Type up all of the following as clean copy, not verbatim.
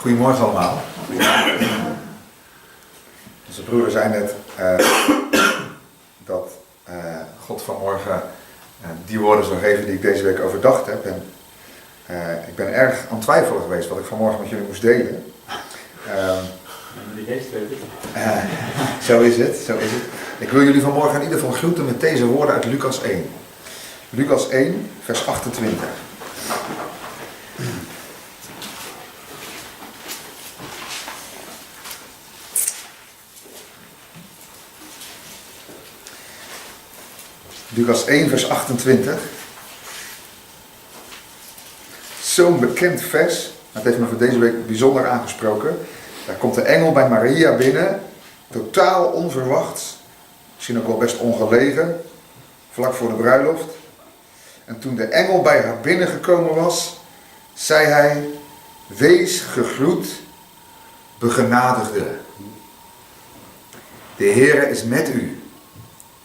Goedemorgen allemaal. Onze broeder zei net dat God vanmorgen die woorden zou geven die ik deze week overdacht heb. En ik ben erg aan het twijfelen geweest wat ik vanmorgen met jullie moest delen. Zo is het, zo is het. Ik wil jullie vanmorgen in ieder geval groeten met deze woorden uit Lucas 1. Lucas 1, vers 28. Lucas 1, vers 28. Zo'n bekend vers. Dat heeft me voor deze week bijzonder aangesproken. Daar komt de engel bij Maria binnen. Totaal onverwachts. Misschien ook wel best ongelegen. Vlak voor de bruiloft. En toen de engel bij haar binnengekomen was, zei hij: wees gegroet, begenadigde. De Heere is met u.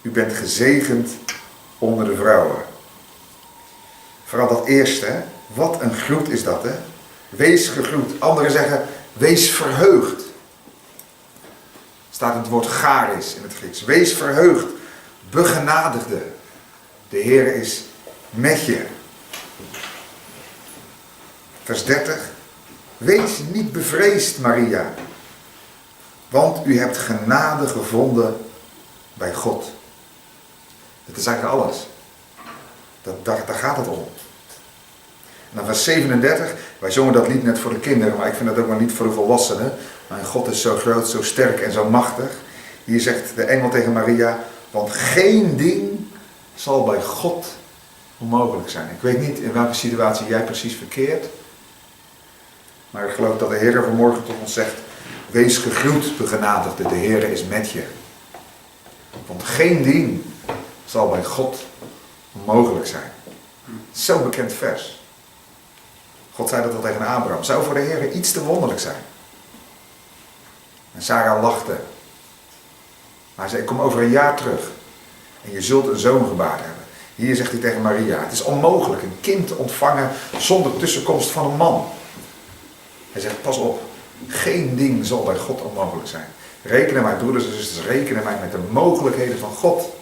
U bent gezegend onder de vrouwen. Vooral dat eerste, hè? Wat een groet is dat, hè? Wees gegroet. Anderen zeggen, wees verheugd. Staat het woord charis in het Grieks. Wees verheugd, begenadigde. De Heer is met je. Vers 30. Wees niet bevreesd, Maria, want u hebt genade gevonden bij God. Dat is eigenlijk alles. Daar gaat het om. En dan vers 37. Wij zongen dat lied net voor de kinderen, maar ik vind dat ook maar niet voor de volwassenen. Mijn God is zo groot, zo sterk en zo machtig. Hier zegt de engel tegen Maria: want geen ding zal bij God onmogelijk zijn. Ik weet niet in welke situatie jij precies verkeert. Maar ik geloof dat de Heer vanmorgen tot ons zegt: wees gegroet, begenadigde. De Heer is met je. Want geen ding zal bij God onmogelijk zijn. Zo'n bekend vers. God zei dat al tegen Abraham. Zou voor de Heer iets te wonderlijk zijn? En Sarah lachte. Maar hij zei: ik kom over een jaar terug. En je zult een zoon gebaard hebben. Hier zegt hij tegen Maria: het is onmogelijk een kind te ontvangen zonder tussenkomst van een man. Hij zegt: pas op. Geen ding zal bij God onmogelijk zijn. Rekenen wij, broeders en zusters, rekenen wij met de mogelijkheden van God.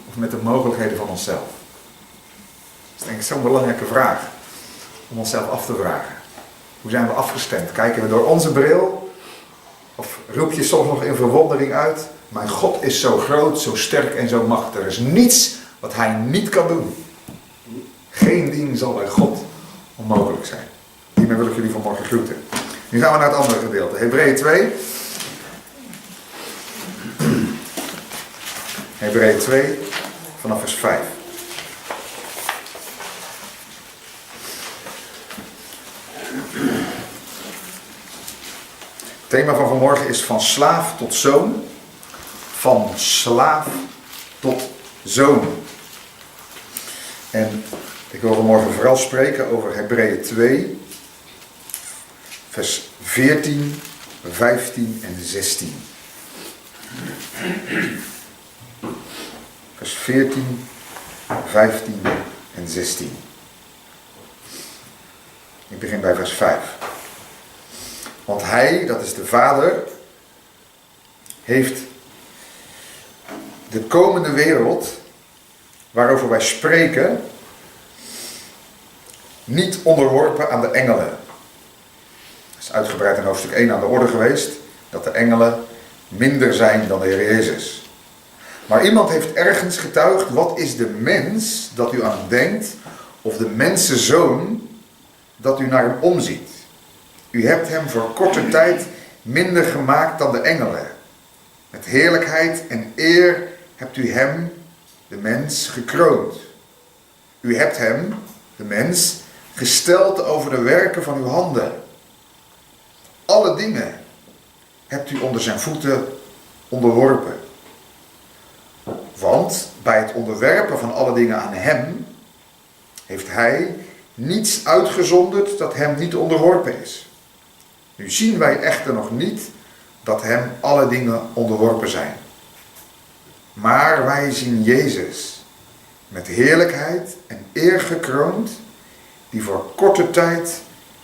Of met de mogelijkheden van onszelf. Dat is denk ik zo'n belangrijke vraag. Om onszelf af te vragen. Hoe zijn we afgestemd? Kijken we door onze bril? Of roep je soms nog in verwondering uit: mijn God is zo groot, zo sterk en zo machtig. Er is niets wat hij niet kan doen. Geen ding zal bij God onmogelijk zijn. Hiermee wil ik jullie vanmorgen groeten. Nu gaan we naar het andere gedeelte. Hebreeën 2. Hebreeën 2 vanaf vers 5. Het thema van vanmorgen is van slaaf tot zoon. Van slaaf tot zoon. En ik wil vanmorgen vooral spreken over Hebreeën 2. Vers 14, 15 en 16. Vers 14, 15 en 16. Ik begin bij vers 5. Want hij, dat is de Vader, heeft de komende wereld, waarover wij spreken, niet onderworpen aan de engelen. Dat is uitgebreid in hoofdstuk 1 aan de orde geweest, dat de engelen minder zijn dan de Heer Jezus. Maar iemand heeft ergens getuigd: wat is de mens dat u aan hem denkt, of de mensenzoon dat u naar hem omziet? U hebt hem voor korte tijd minder gemaakt dan de engelen. Met heerlijkheid en eer hebt u hem, de mens, gekroond. U hebt hem, de mens, gesteld over de werken van uw handen. Alle dingen hebt u onder zijn voeten onderworpen. Want bij het onderwerpen van alle dingen aan hem, heeft hij niets uitgezonderd dat hem niet onderworpen is. Nu zien wij echter nog niet dat hem alle dingen onderworpen zijn. Maar wij zien Jezus met heerlijkheid en eer gekroond, die voor korte tijd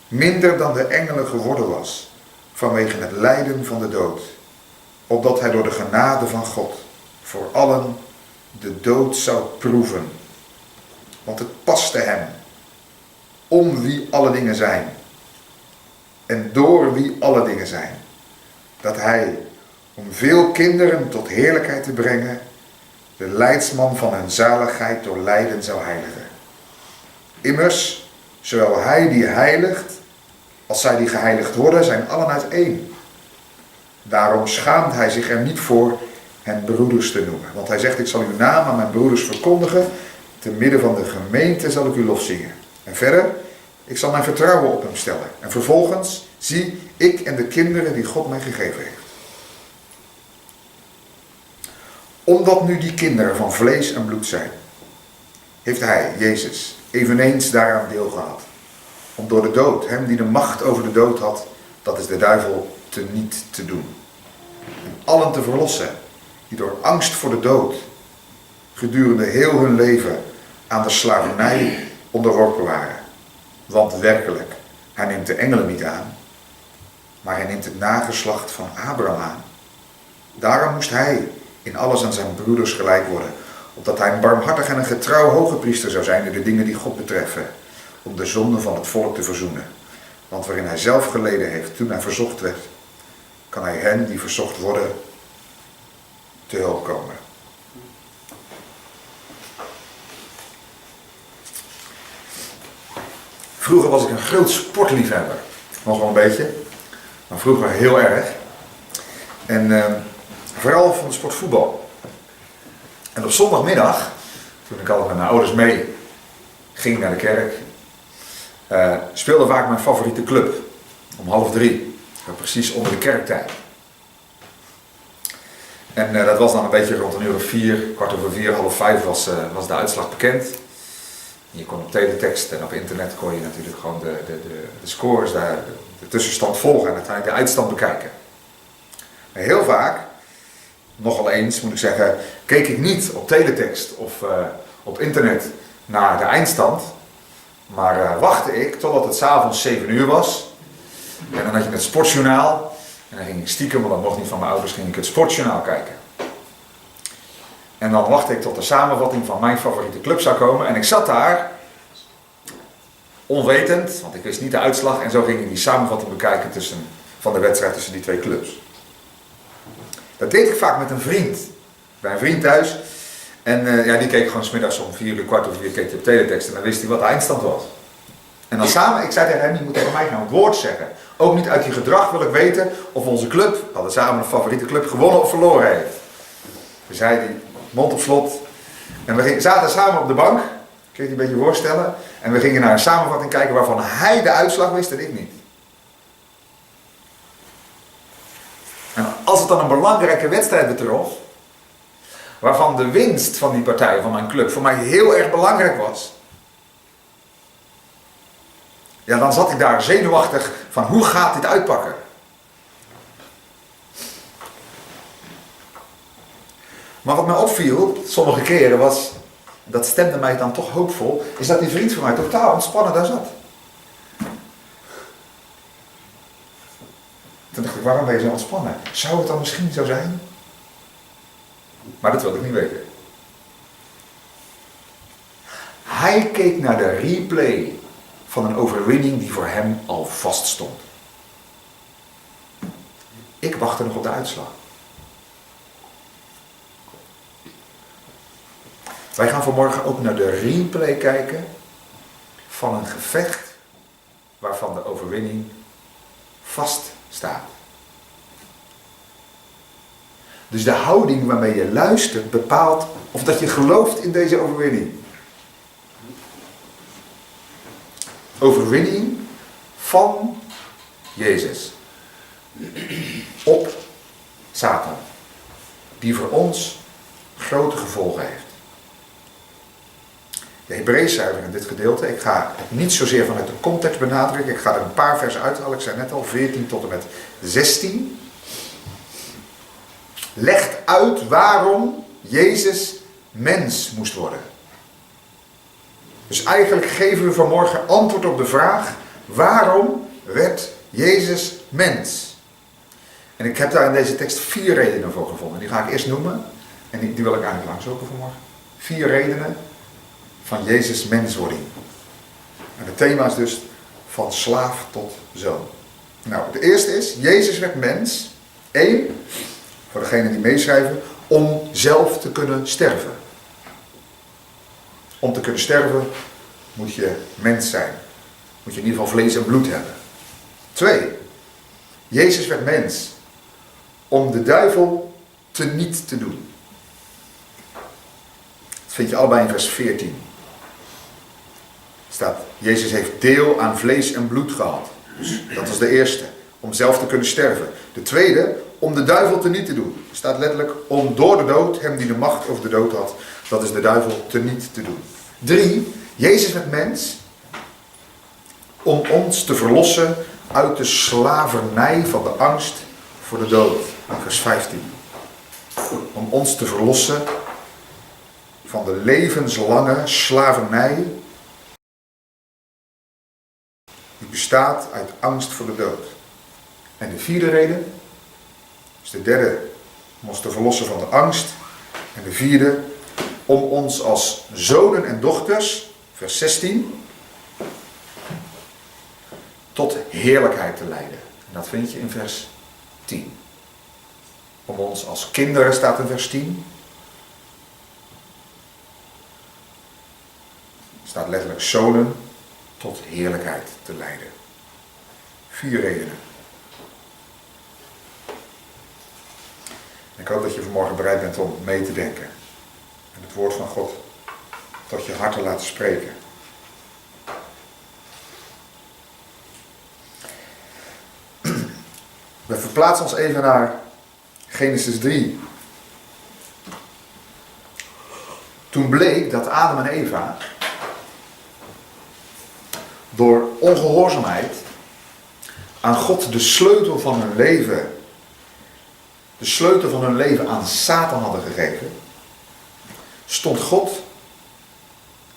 minder dan de engelen geworden was, vanwege het lijden van de dood, opdat hij door de genade van God voor allen de dood zou proeven. Want het paste hem, om wie alle dingen zijn en door wie alle dingen zijn, dat hij, om veel kinderen tot heerlijkheid te brengen, de leidsman van hun zaligheid door lijden zou heiligen. Immers, zowel hij die heiligt, als zij die geheiligd worden, zijn allen uit één. Daarom schaamt hij zich er niet voor hen broeders te noemen. Want hij zegt, ik zal uw naam aan mijn broeders verkondigen, te midden van de gemeente zal ik uw lof zingen. En verder, ik zal mijn vertrouwen op hem stellen. En vervolgens, zie, ik en de kinderen die God mij gegeven heeft. Omdat nu die kinderen van vlees en bloed zijn, heeft hij, Jezus, eveneens daaraan deel gehad. Om door de dood, hem die de macht over de dood had, dat is de duivel, teniet te doen. En allen te verlossen, die door angst voor de dood, gedurende heel hun leven aan de slavernij onderworpen waren. Want werkelijk, hij neemt de engelen niet aan, maar hij neemt het nageslacht van Abraham aan. Daarom moest hij in alles aan zijn broeders gelijk worden, opdat hij een barmhartig en een getrouw hoge priester zou zijn in de dingen die God betreffen, om de zonden van het volk te verzoenen. Want waarin hij zelf geleden heeft toen hij verzocht werd, kan hij hen die verzocht worden te hulp komen. Vroeger was ik een groot sportliefhebber. Nog wel een beetje, maar vroeger heel erg. En vooral van de sport voetbal. En op zondagmiddag, toen ik altijd met mijn ouders mee ging naar de kerk, speelde vaak mijn favoriete club om 2:30. Precies onder de kerktijd. En dat was dan een beetje rond 4:15, 4:15 was de uitslag bekend. Je kon op teletext en op internet kon je natuurlijk gewoon de scores, de tussenstand volgen en uiteindelijk de uitstand bekijken. Maar heel vaak, nogal eens moet ik zeggen, keek ik niet op teletext of op internet naar de eindstand. Maar wachtte ik totdat het 's avonds 7:00 was. En dan had je het sportjournaal. En dan ging ik stiekem, want dat mocht niet van mijn ouders, ging ik het sportjournaal kijken. En dan wachtte ik tot de samenvatting van mijn favoriete club zou komen. En ik zat daar, onwetend, want ik wist niet de uitslag. En zo ging ik die samenvatting bekijken van de wedstrijd tussen die twee clubs. Dat deed ik vaak met een vriend. Bij een vriend thuis. En die keek gewoon 's middags om 4:00, 4:15 keek hij op teletext. En dan wist hij wat de eindstand was. En dan samen, ik zei tegen hem, je moet tegen mij nou het woord zeggen. Ook niet uit je gedrag wil ik weten of onze club, we hadden samen een favoriete club, gewonnen of verloren heeft. Dus hij die mond op slot. En we zaten samen op de bank, kun je je een beetje voorstellen. En we gingen naar een samenvatting kijken waarvan hij de uitslag wist en ik niet. En als het dan een belangrijke wedstrijd betrof, waarvan de winst van die partij, van mijn club, voor mij heel erg belangrijk was. Ja, dan zat ik daar zenuwachtig van hoe gaat dit uitpakken? Maar wat mij opviel, sommige keren was, dat stemde mij dan toch hoopvol, is dat die vriend van mij totaal ontspannen daar zat. Toen dacht ik, waarom ben je zo ontspannen? Zou het dan misschien zo zijn? Maar dat wilde ik niet weten. Hij keek naar de replay van een overwinning die voor hem al vaststond. Ik wachtte nog op de uitslag. Wij gaan vanmorgen ook naar de replay kijken van een gevecht waarvan de overwinning vaststaat. Dus de houding waarmee je luistert bepaalt of dat je gelooft in deze overwinning. Overwinning van Jezus op Satan, die voor ons grote gevolgen heeft. De Hebreeënschrijver in dit gedeelte, ik ga het niet zozeer vanuit de context benadrukken, ik ga er een paar versen uithalen, ik zei net al, 14 tot en met 16. Legt uit waarom Jezus mens moest worden. Dus eigenlijk geven we vanmorgen antwoord op de vraag, waarom werd Jezus mens? En ik heb daar in deze tekst 4 redenen voor gevonden. Die ga ik eerst noemen. En die wil ik eigenlijk langslopen vanmorgen. 4 redenen van Jezus' menswording. En het thema is dus van slaaf tot zoon. Nou, de eerste is, Jezus werd mens. 1, voor degenen die meeschrijven, om zelf te kunnen sterven. Om te kunnen sterven moet je mens zijn. Moet je in ieder geval vlees en bloed hebben. 2, Jezus werd mens om de duivel teniet te doen. Dat vind je allebei in vers 14. Staat, Jezus heeft deel aan vlees en bloed gehad. Dus dat was de eerste, om zelf te kunnen sterven. De tweede, om de duivel teniet te doen. Er staat letterlijk, om door de dood, hem die de macht over de dood had, dat is de duivel teniet te doen. 3, Jezus werd mens om ons te verlossen uit de slavernij van de angst voor de dood. Vers 15. Om ons te verlossen van de levenslange slavernij die bestaat uit angst voor de dood. En de 4e reden, dus de 3e, om ons te verlossen van de angst. En de 4e, om ons als zonen en dochters, vers 16, tot heerlijkheid te leiden. En dat vind je in vers 10. Om ons als kinderen, staat in vers 10. Staat letterlijk zonen tot heerlijkheid te leiden. 4 redenen. Ik hoop dat je vanmorgen bereid bent om mee te denken. En het woord van God tot je hart te laten spreken. We verplaatsen ons even naar Genesis 3. Toen bleek dat Adam en Eva door ongehoorzaamheid aan God de sleutel van hun leven aan Satan hadden gegeven, stond God,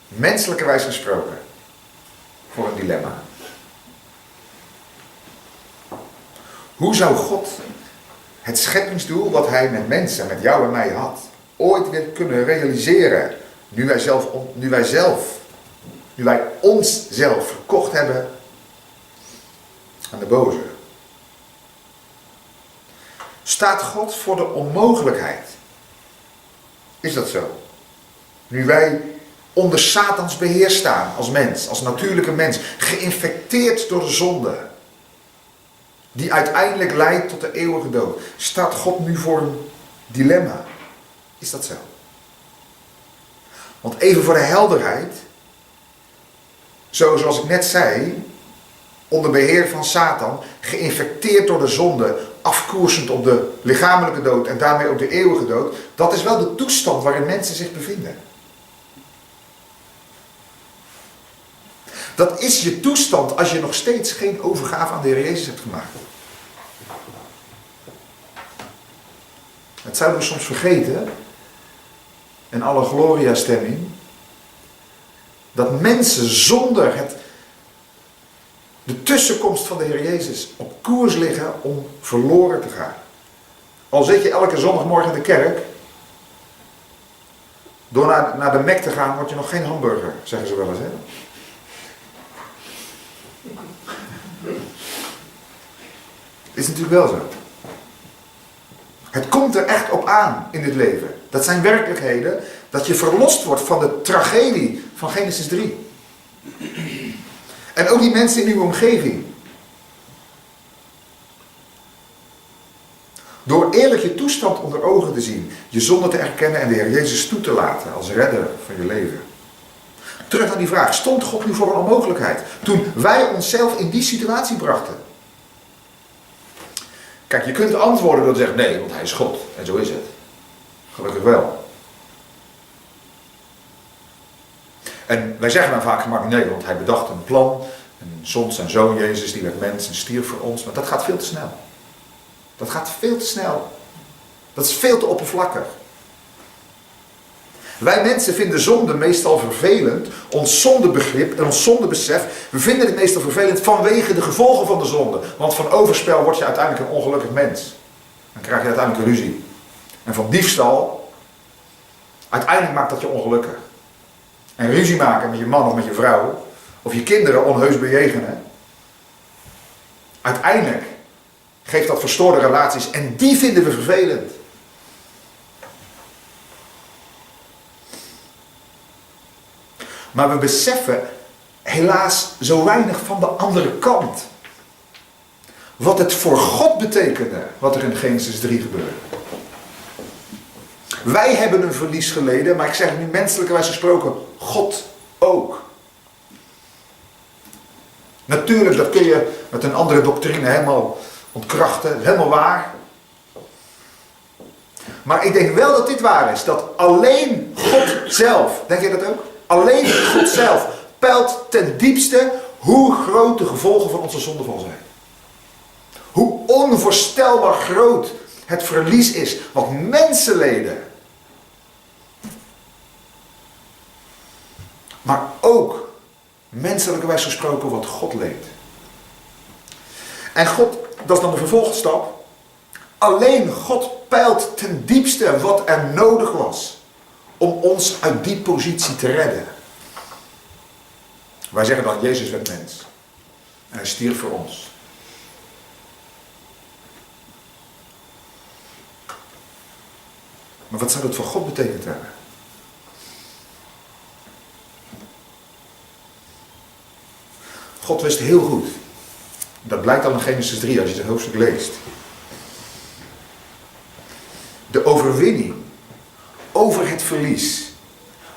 menselijkerwijs gesproken, voor een dilemma. Hoe zou God het scheppingsdoel wat hij met mensen, met jou en mij had, ooit weer kunnen realiseren, nu wij onszelf verkocht hebben aan de boze? Staat God voor de onmogelijkheid? Is dat zo? Nu wij onder Satans beheer staan als mens, als natuurlijke mens, geïnfecteerd door de zonde, die uiteindelijk leidt tot de eeuwige dood. Staat God nu voor een dilemma? Is dat zo? Want even voor de helderheid, zoals ik net zei, onder beheer van Satan, geïnfecteerd door de zonde, afkoersend op de lichamelijke dood en daarmee op de eeuwige dood, dat is wel de toestand waarin mensen zich bevinden. Dat is je toestand als je nog steeds geen overgave aan de Heer Jezus hebt gemaakt. Dat zouden we soms vergeten, in alle gloria-stemming, dat mensen zonder de tussenkomst van de Heer Jezus op koers liggen om verloren te gaan. Al zit je elke zondagmorgen in de kerk, door naar de Mac te gaan, word je nog geen hamburger, zeggen ze wel eens, hè? Is natuurlijk wel zo. Het komt er echt op aan in dit leven. Dat zijn werkelijkheden, dat je verlost wordt van de tragedie van Genesis 3. En ook die mensen in uw omgeving. Door eerlijk je toestand onder ogen te zien, je zonde te erkennen en de Heer Jezus toe te laten als redder van je leven. Terug naar die vraag, stond God nu voor een onmogelijkheid toen wij onszelf in die situatie brachten? Kijk, je kunt antwoorden door te zeggen, nee, want hij is God. En zo is het. Gelukkig wel. En wij zeggen dan vaak gemakkelijk, nee, want hij bedacht een plan. En zond zijn zoon Jezus, die werd mens en stierf voor ons. Maar dat gaat veel te snel. Dat gaat veel te snel. Dat is veel te oppervlakkig. Wij mensen vinden zonde meestal vervelend, ons zondebegrip en ons zondebesef, we vinden het meestal vervelend vanwege de gevolgen van de zonde. Want van overspel word je uiteindelijk een ongelukkig mens. dan krijg je uiteindelijk een ruzie. En van diefstal, uiteindelijk maakt dat je ongelukkig. En ruzie maken met je man of met je vrouw, of je kinderen onheus bejegenen, uiteindelijk geeft dat verstoorde relaties en die vinden we vervelend. Maar we beseffen helaas zo weinig van de andere kant. Wat het voor God betekende, wat er in Genesis 3 gebeurde. Wij hebben een verlies geleden, maar ik zeg nu menselijkerwijs gesproken, God ook. Natuurlijk, dat kun je met een andere doctrine helemaal ontkrachten, helemaal waar. Maar ik denk wel dat dit waar is, dat alleen God zelf, denk je dat ook? Alleen God zelf peilt ten diepste hoe groot de gevolgen van onze zondeval zijn. Hoe onvoorstelbaar groot het verlies is wat mensen leden. Maar ook menselijkerwijs gesproken wat God leed. En God, dat is dan de vervolgstap. Alleen God peilt ten diepste wat er nodig was om ons uit die positie te redden. Wij zeggen dan, Jezus werd mens. En hij stierf voor ons. Maar wat zou dat voor God betekend hebben? God wist heel goed. Dat blijkt al in Genesis 3 als je het hoofdstuk leest. De overwinning over het verlies.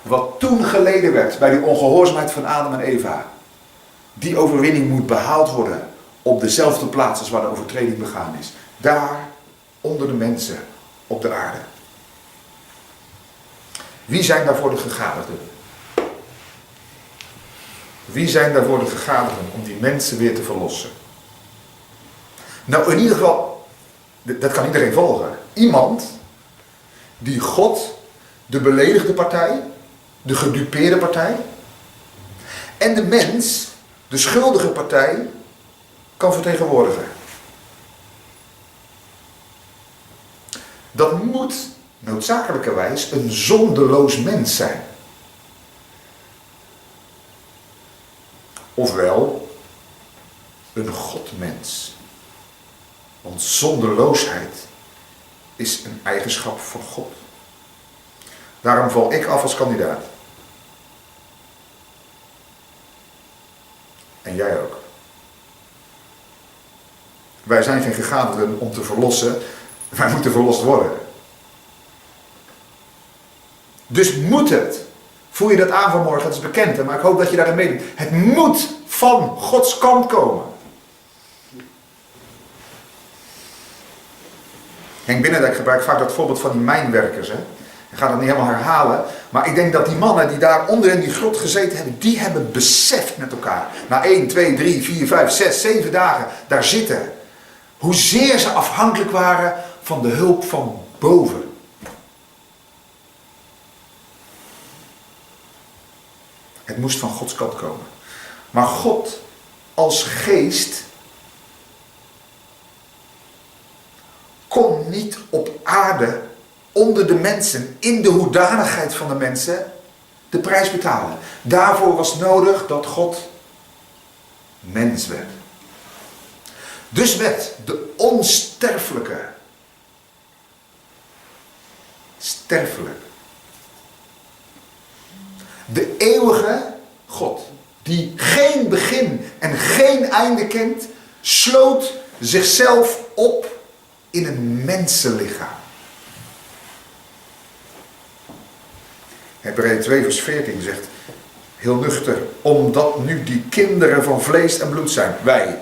Wat toen geleden werd bij die ongehoorzaamheid van Adam en Eva. Die overwinning moet behaald worden op dezelfde plaats als waar de overtreding begaan is. Daar onder de mensen op de aarde. Wie zijn daarvoor de gegadigden? Wie zijn daarvoor de gegadigden om die mensen weer te verlossen? Nou, in ieder geval, dat kan iedereen volgen. Iemand die God, de beledigde partij, de gedupeerde partij en de mens, de schuldige partij, kan vertegenwoordigen. Dat moet noodzakelijkerwijs een zondeloos mens zijn. Ofwel een godmens. Want zonderloosheid is een eigenschap van God. Daarom val ik af als kandidaat. En jij ook. Wij zijn geen gegadigden om te verlossen. Wij moeten verlost worden. Dus moet het. Voel je dat aan vanmorgen? Het is bekend, hè? Maar ik hoop dat je daarin meedoet. Het moet van Gods kant komen. Henk Binnendijk gebruikt vaak dat voorbeeld van die mijnwerkers. Hè? Ik ga dat niet helemaal herhalen. Maar ik denk dat die mannen die daar onder in die grot gezeten hebben, die hebben beseft met elkaar. Na 1, 2, 3, 4, 5, 6, 7 dagen daar zitten. Hoezeer ze afhankelijk waren van de hulp van boven. Het moest van Gods kant komen. Maar God als geest kon niet op aarde onder de mensen, in de hoedanigheid van de mensen, de prijs betalen. Daarvoor was nodig dat God mens werd. Dus werd de onsterfelijke sterfelijk. De eeuwige God, die geen begin en geen einde kent, sloot zichzelf op in een mensenlichaam. Hebreeën 2 vers 14 zegt, heel nuchter, omdat nu die kinderen van vlees en bloed zijn, wij,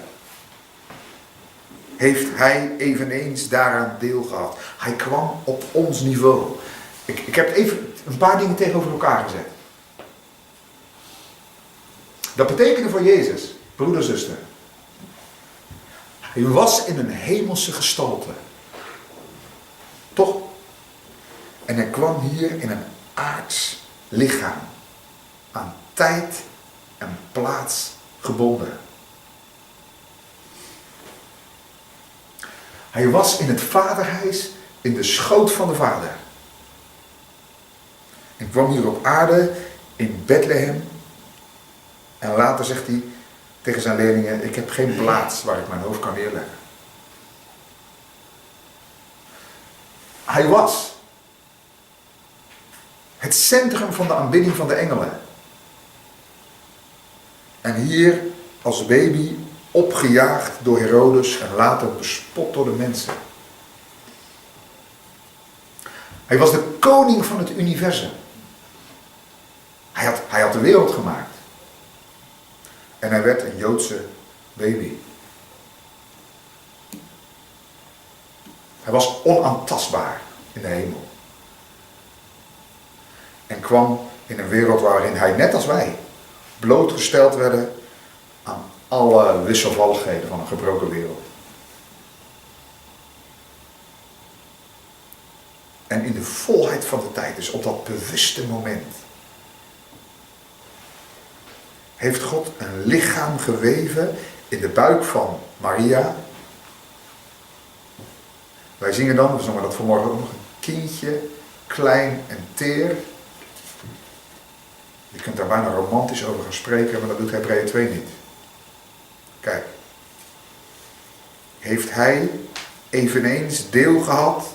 heeft hij eveneens daaraan deel gehad. Hij kwam op ons niveau. Ik heb even een paar dingen tegenover elkaar gezet. Dat betekende voor Jezus, broeder, zuster. Hij was in een hemelse gestalte. Toch? En hij kwam hier in een aards lichaam. Aan tijd en plaats gebonden. Hij was in het vaderhuis, in de schoot van de Vader. En kwam hier op aarde, in Bethlehem. En later zegt hij tegen zijn leerlingen, ik heb geen plaats waar ik mijn hoofd kan neerleggen. Hij was het centrum van de aanbidding van de engelen. En hier als baby opgejaagd door Herodes en later bespot door de mensen. Hij was de koning van het universum. Hij had de wereld gemaakt. En hij werd een Joodse baby. Hij was onaantastbaar in de hemel. En kwam in een wereld waarin hij, net als wij, blootgesteld werden aan alle wisselvalligheden van een gebroken wereld. En in de volheid van de tijd, dus op dat bewuste moment, heeft God een lichaam geweven in de buik van Maria. Wij zingen dan, we zongen dat vanmorgen ook nog, een kindje, klein en teer. Je kunt daar bijna romantisch over gaan spreken, maar dat doet Hebreeën 2 niet. Kijk. Heeft hij eveneens deel gehad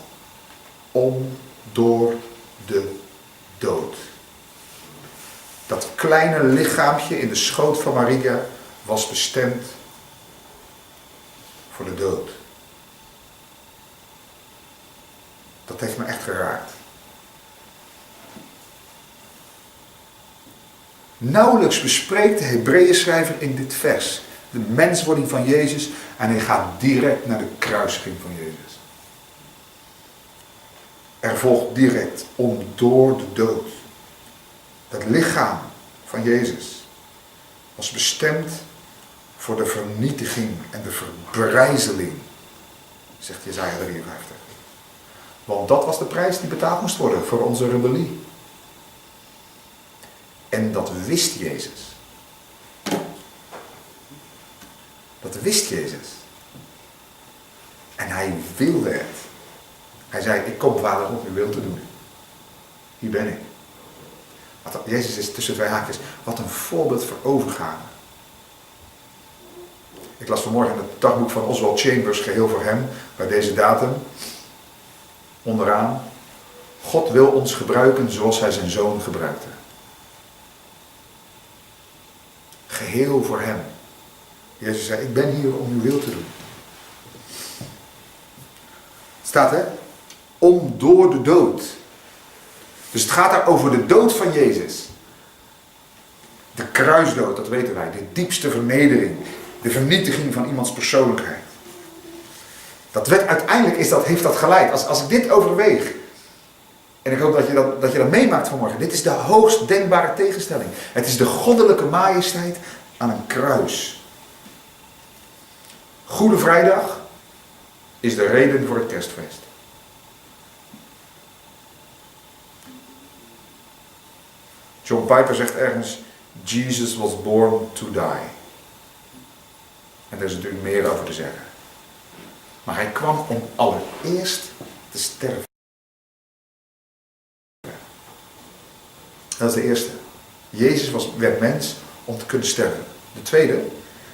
om door de dood. Dat kleine lichaampje in de schoot van Maria was bestemd voor de dood. Dat heeft me echt geraakt. Nauwelijks bespreekt de Hebreeënschrijver in dit vers de menswording van Jezus en hij gaat direct naar de kruisiging van Jezus. Er volgt direct om door de dood. Dat lichaam van Jezus was bestemd voor de vernietiging en de verbrijzeling, zegt Jesaja 53. Want dat was de prijs die betaald moest worden voor onze rebellie. En dat wist Jezus. Dat wist Jezus. En hij wilde het. Hij zei, ik kom Vader om uw wil te doen. Hier ben ik. Jezus is tussen twee haakjes. Wat een voorbeeld voor overgave. Ik las vanmorgen in het dagboek van Oswald Chambers, geheel voor hem, bij deze datum. Onderaan. God wil ons gebruiken zoals hij zijn zoon gebruikte. Geheel voor hem. Jezus zei, ik ben hier om uw wil te doen. Het staat om door de dood. Dus het gaat daar over de dood van Jezus. De kruisdood, dat weten wij. De diepste vernedering. De vernietiging van iemands persoonlijkheid. Dat werd uiteindelijk, heeft dat geleid. Als ik dit overweeg. En ik hoop dat je dat meemaakt vanmorgen. Dit is de hoogst denkbare tegenstelling. Het is de goddelijke majesteit aan een kruis. Goede Vrijdag is de reden voor het kerstfeest. John Piper zegt ergens, Jesus was born to die. En daar is natuurlijk meer over te zeggen. Maar hij kwam om allereerst te sterven. Dat is de eerste. Jezus werd mens om te kunnen sterven. De tweede,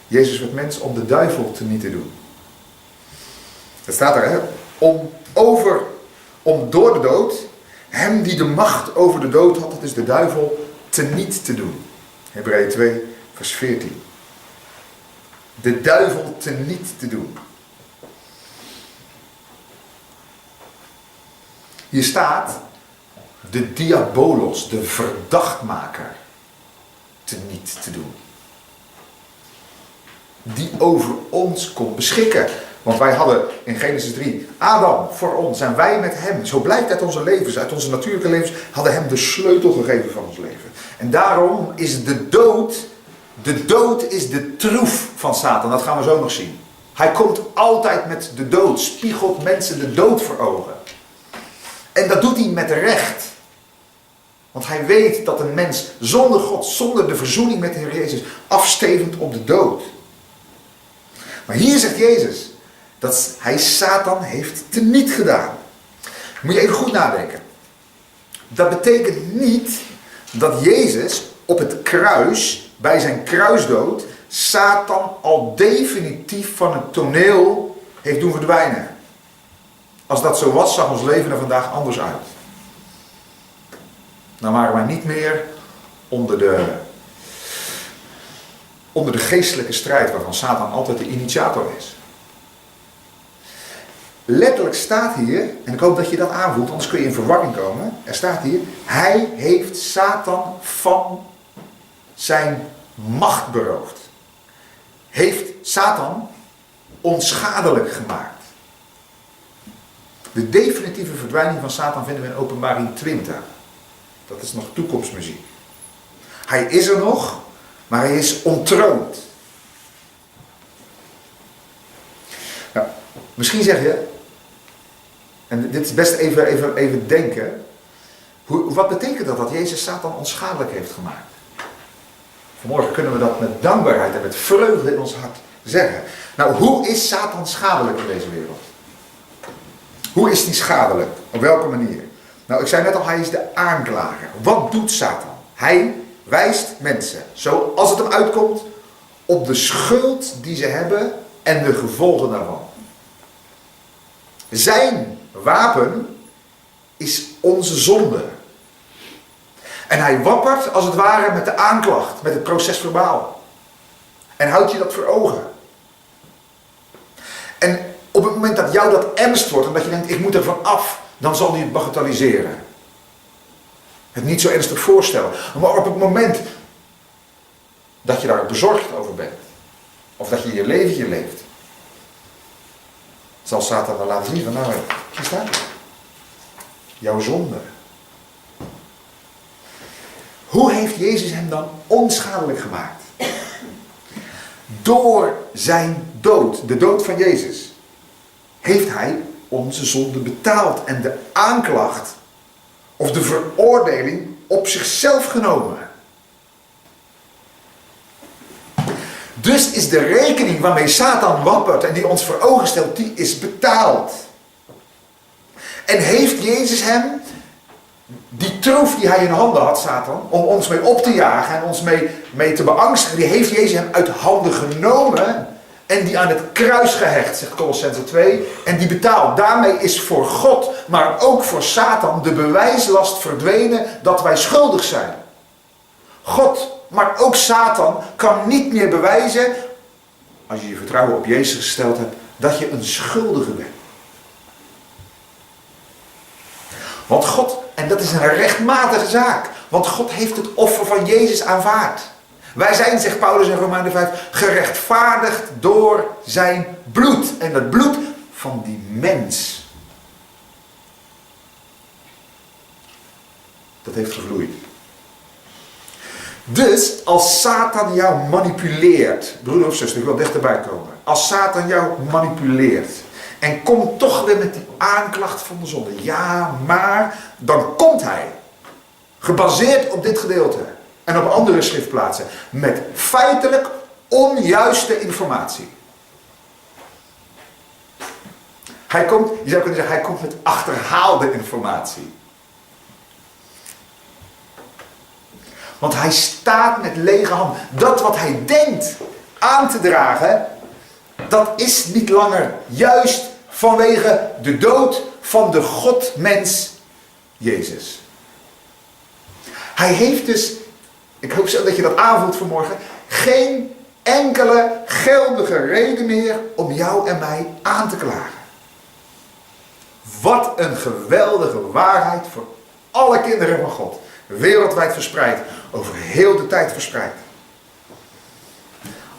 Jezus werd mens om de duivel teniet te doen. Dat staat er, om door de dood, hem die de macht over de dood had, dat is de duivel, teniet te doen. Hebreeën 2, vers 14. De duivel teniet te doen. Hier staat de diabolos, de verdachtmaker, teniet te doen. Die over ons kon beschikken. Want wij hadden in Genesis 3 Adam voor ons en wij met hem. Zo blijkt uit onze levens, uit onze natuurlijke levens, hadden hem de sleutel gegeven van ons leven. En daarom is de dood is de troef van Satan. Dat gaan we zo nog zien. Hij komt altijd met de dood, spiegelt mensen de dood voor ogen. En dat doet hij met recht. Want hij weet dat een mens zonder God, zonder de verzoening met de Heer Jezus, afstevend op de dood. Maar hier zegt Jezus, Satan heeft teniet gedaan. Moet je even goed nadenken. Dat betekent niet dat Jezus op het kruis, bij zijn kruisdood, Satan al definitief van het toneel heeft doen verdwijnen. Als dat zo was, zag ons leven er vandaag anders uit. Dan waren wij niet meer onder de geestelijke strijd waarvan Satan altijd de initiator is. Letterlijk staat hier, en ik hoop dat je dat aanvoelt, anders kun je in verwarring komen. Er staat hier, hij heeft Satan van zijn macht beroofd. Heeft Satan onschadelijk gemaakt. De definitieve verdwijning van Satan vinden we in Openbaring 20. Dat is nog toekomstmuziek. Hij is er nog, maar hij is ontroond. Nou, misschien zeg je, en dit is best even denken, wat betekent dat Jezus Satan onschadelijk heeft gemaakt? Vanmorgen kunnen we dat met dankbaarheid en met vreugde in ons hart zeggen. Nou, hoe is Satan schadelijk in deze wereld? Hoe is die schadelijk? Op welke manier? Nou, ik zei net al, hij is de aanklager. Wat doet Satan? Hij wijst mensen, zoals het hem uitkomt, op de schuld die ze hebben en de gevolgen daarvan. Zijn wapen is onze zonde. En hij wappert als het ware met de aanklacht, met het procesverbaal. En houdt je dat voor ogen. En op het moment dat jou dat ernst wordt en dat je denkt, ik moet er van af, dan zal hij het bagatelliseren. Het niet zo ernstig voorstellen. Maar op het moment dat je daar bezorgd over bent, of dat je je leventje leeft, zal Satan dan laten zien van, nou, hier staat het. Jouw zonde. Hoe heeft Jezus hem dan onschadelijk gemaakt? Door zijn dood, de dood van Jezus, heeft hij onze zonde betaald en de aanklacht of de veroordeling op zichzelf genomen. Dus is de rekening waarmee Satan wappert en die ons voor ogen stelt, die is betaald. En heeft Jezus hem, die troef die hij in handen had, Satan, om ons mee op te jagen en ons mee te beangstigen, die heeft Jezus hem uit handen genomen en die aan het kruis gehecht, zegt Kolossenzen 2, en die betaald. Daarmee is voor God, maar ook voor Satan, de bewijslast verdwenen dat wij schuldig zijn. God, maar ook Satan, kan niet meer bewijzen, als je je vertrouwen op Jezus gesteld hebt, dat je een schuldige bent. Want God, en dat is een rechtmatige zaak, want God heeft het offer van Jezus aanvaard. Wij zijn, zegt Paulus in Romeinen 5, gerechtvaardigd door zijn bloed. En dat bloed van die mens, dat heeft gevloeid. Dus als Satan jou manipuleert, broeder of zuster, ik wil dichterbij komen. Als Satan jou manipuleert en komt toch weer met die aanklacht van de zonde. Ja, maar dan komt hij, gebaseerd op dit gedeelte en op andere schriftplaatsen, met feitelijk onjuiste informatie. Hij komt, je zou kunnen zeggen, hij komt met achterhaalde informatie. Want hij staat met lege handen. Dat wat hij denkt aan te dragen, dat is niet langer juist vanwege de dood van de Godmens Jezus. Hij heeft dus, ik hoop zo dat je dat aanvoelt vanmorgen, geen enkele geldige reden meer om jou en mij aan te klagen. Wat een geweldige waarheid voor alle kinderen van God. Wereldwijd verspreid, over heel de tijd verspreid.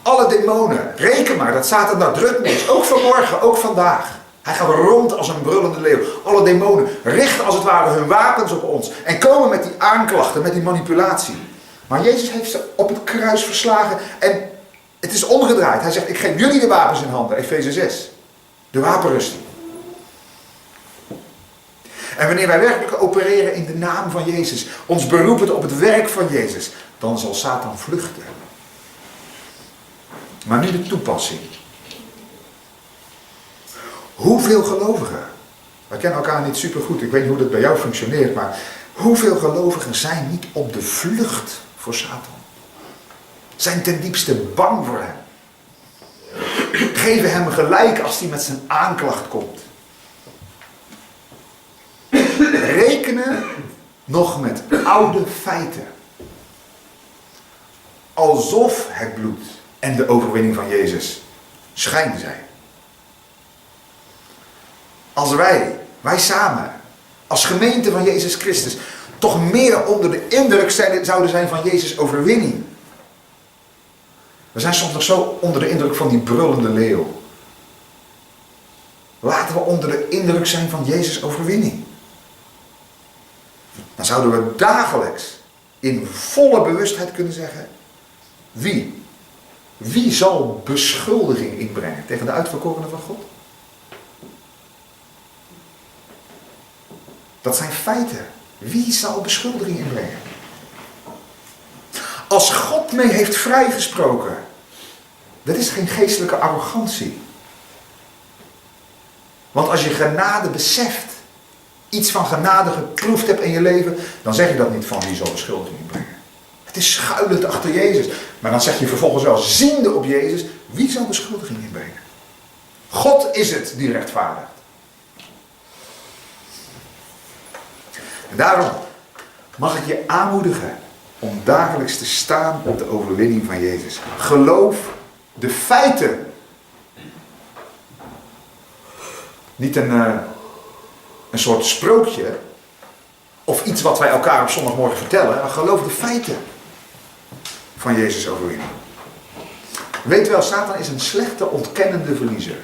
Alle demonen, reken maar dat Satan daar druk mee is, ook vanmorgen, ook vandaag. Hij gaat rond als een brullende leeuw. Alle demonen richten als het ware hun wapens op ons en komen met die aanklachten, met die manipulatie. Maar Jezus heeft ze op het kruis verslagen en het is omgedraaid. Hij zegt, ik geef jullie de wapens in handen, Efeze 6. De wapenrusting. En wanneer wij werkelijk opereren in de naam van Jezus, ons beroepen op het werk van Jezus, dan zal Satan vluchten. Maar nu de toepassing. Hoeveel gelovigen? We kennen elkaar niet super goed. Ik weet niet hoe dat bij jou functioneert. Maar hoeveel gelovigen zijn niet op de vlucht voor Satan? Zijn ten diepste bang voor hem. Geven hem gelijk als hij met zijn aanklacht komt. Rekenen nog met oude feiten. Alsof het bloed en de overwinning van Jezus schijn zijn. Als wij samen, als gemeente van Jezus Christus, toch meer onder de indruk zouden zijn van Jezus' overwinning. We zijn soms nog zo onder de indruk van die brullende leeuw. Laten we onder de indruk zijn van Jezus' overwinning. Dan zouden we dagelijks in volle bewustheid kunnen zeggen: Wie zal beschuldiging inbrengen tegen de uitverkorenen van God? Dat zijn feiten. Wie zal beschuldiging inbrengen? Als God mee heeft vrijgesproken, dat is geen geestelijke arrogantie. Want als je genade beseft, iets van genade geproefd hebt in je leven, dan zeg je dat niet van wie zal beschuldiging inbrengen. Het is schuilend achter Jezus. Maar dan zeg je vervolgens wel, ziende op Jezus, wie zal beschuldiging inbrengen? God is het die rechtvaardigt. En daarom mag ik je aanmoedigen om dagelijks te staan op de overwinning van Jezus. Geloof de feiten. Niet een soort sprookje of iets wat wij elkaar op zondagmorgen vertellen, maar geloof de feiten van Jezus' overwinning. Weet wel, Satan is een slechte ontkennende verliezer.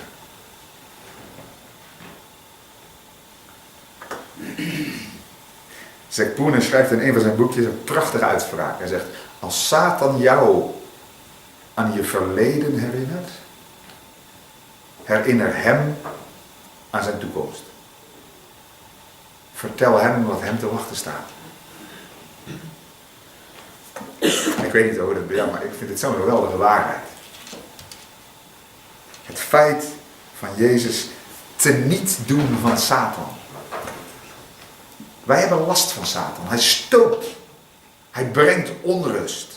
Zack Poenen schrijft in een van zijn boekjes een prachtige uitspraak. Hij zegt: als Satan jou aan je verleden herinnert, herinner hem aan zijn toekomst. Vertel hem wat hem te wachten staat. Ik weet niet hoe dat bij jou, maar ik vind het zo'n geweldige waarheid. Het feit van Jezus teniet doen van Satan. Wij hebben last van Satan. Hij stoot. Hij brengt onrust.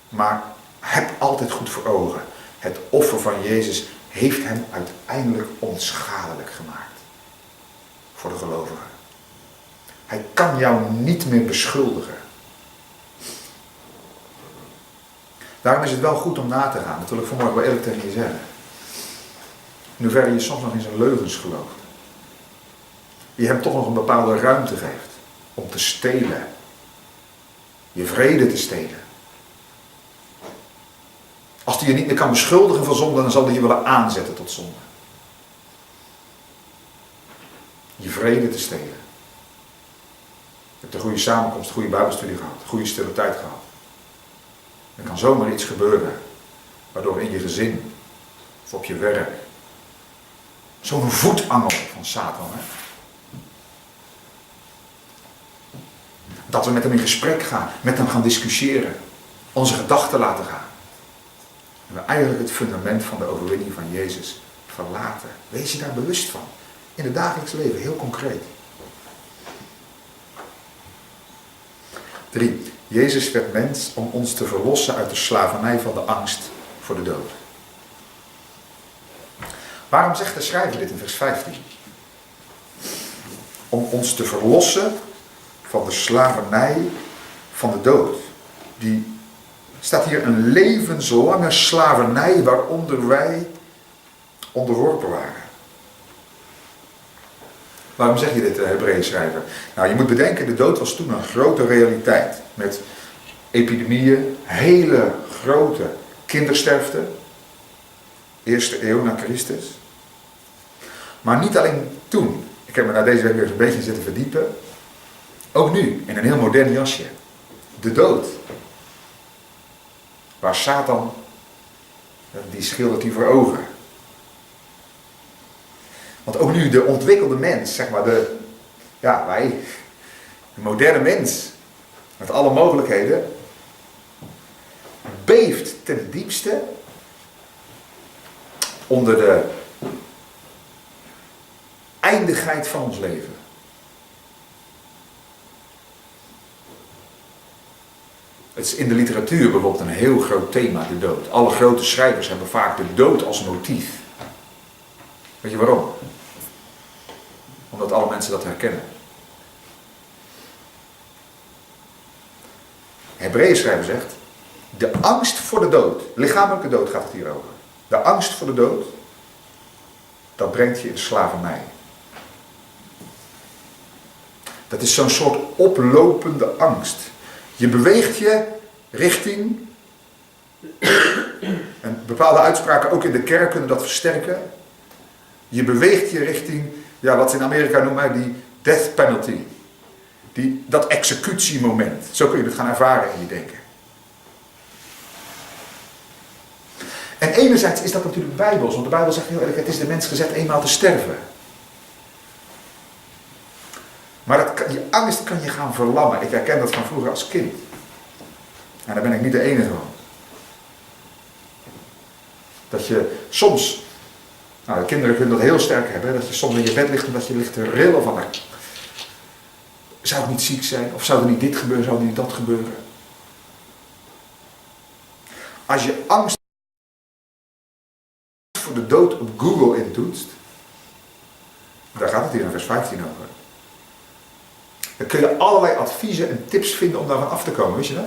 Maar heb altijd goed voor ogen. Het offer van Jezus heeft hem uiteindelijk onschadelijk gemaakt. Voor de gelovigen. Hij kan jou niet meer beschuldigen. Daarom is het wel goed om na te gaan. Dat wil ik vanmorgen wel eerlijk tegen je zeggen. In hoeverre je soms nog in zijn leugens gelooft. Die hem toch nog een bepaalde ruimte geeft. Om te stelen. Je vrede te stelen. Als hij je niet meer kan beschuldigen van zonde, dan zal hij je willen aanzetten tot zonde. Je vrede te stelen. Je hebt een goede samenkomst, een goede bijbelstudie gehad, een goede stille tijd gehad. Er kan zomaar iets gebeuren, waardoor in je gezin of op je werk zo'n voetangel van Satan, hè? Dat we met hem in gesprek gaan, met hem gaan discussiëren, onze gedachten laten gaan. En we eigenlijk het fundament van de overwinning van Jezus verlaten. Wees je daar bewust van. In het dagelijks leven, heel concreet. 3. Jezus werd mens om ons te verlossen uit de slavernij van de angst voor de dood. Waarom zegt de schrijver dit in vers 15? Om ons te verlossen van de slavernij van de dood. Die staat hier een levenslange slavernij waaronder wij onderworpen waren. Waarom zeg je dit, Hebreeën schrijver? Nou, je moet bedenken, de dood was toen een grote realiteit. Met epidemieën, hele grote kindersterfte. Eerste eeuw na Christus. Maar niet alleen toen. Ik heb me na deze week weer een beetje zitten verdiepen. Ook nu, in een heel modern jasje. De dood. Waar Satan, die schildert hij voor ogen. Want ook nu de ontwikkelde mens, zeg maar wij, de moderne mens, met alle mogelijkheden, beeft ten diepste onder de eindigheid van ons leven. Het is in de literatuur bijvoorbeeld een heel groot thema, de dood. Alle grote schrijvers hebben vaak de dood als motief. Weet je waarom? Omdat alle mensen dat herkennen. Hebreeën schrijver zegt, de angst voor de dood, lichamelijke dood gaat het hier over. De angst voor de dood, dat brengt je in de slavernij. Dat is zo'n soort oplopende angst. Je beweegt je richting, en bepaalde uitspraken ook in de kerk kunnen dat versterken. Je beweegt je richting, ja, wat ze in Amerika noemen, die death penalty. Dat executiemoment. Zo kun je het gaan ervaren in je denken. En enerzijds is dat natuurlijk bijbels, want de Bijbel zegt heel eerlijk, het is de mens gezet eenmaal te sterven. Maar die angst kan je gaan verlammen. Ik herken dat van vroeger als kind. En daar ben ik niet de enige van. Dat je soms, nou de kinderen kunnen dat heel sterk hebben, dat je soms in je bed ligt en dat je ligt te rillen van, zou ik niet ziek zijn? Of zou er niet dit gebeuren? Zou er niet dat gebeuren? Als je angst voor de dood op Google intoetst, daar gaat het hier in vers 15 over. Dan kun je allerlei adviezen en tips vinden om daarvan af te komen, wist je dat?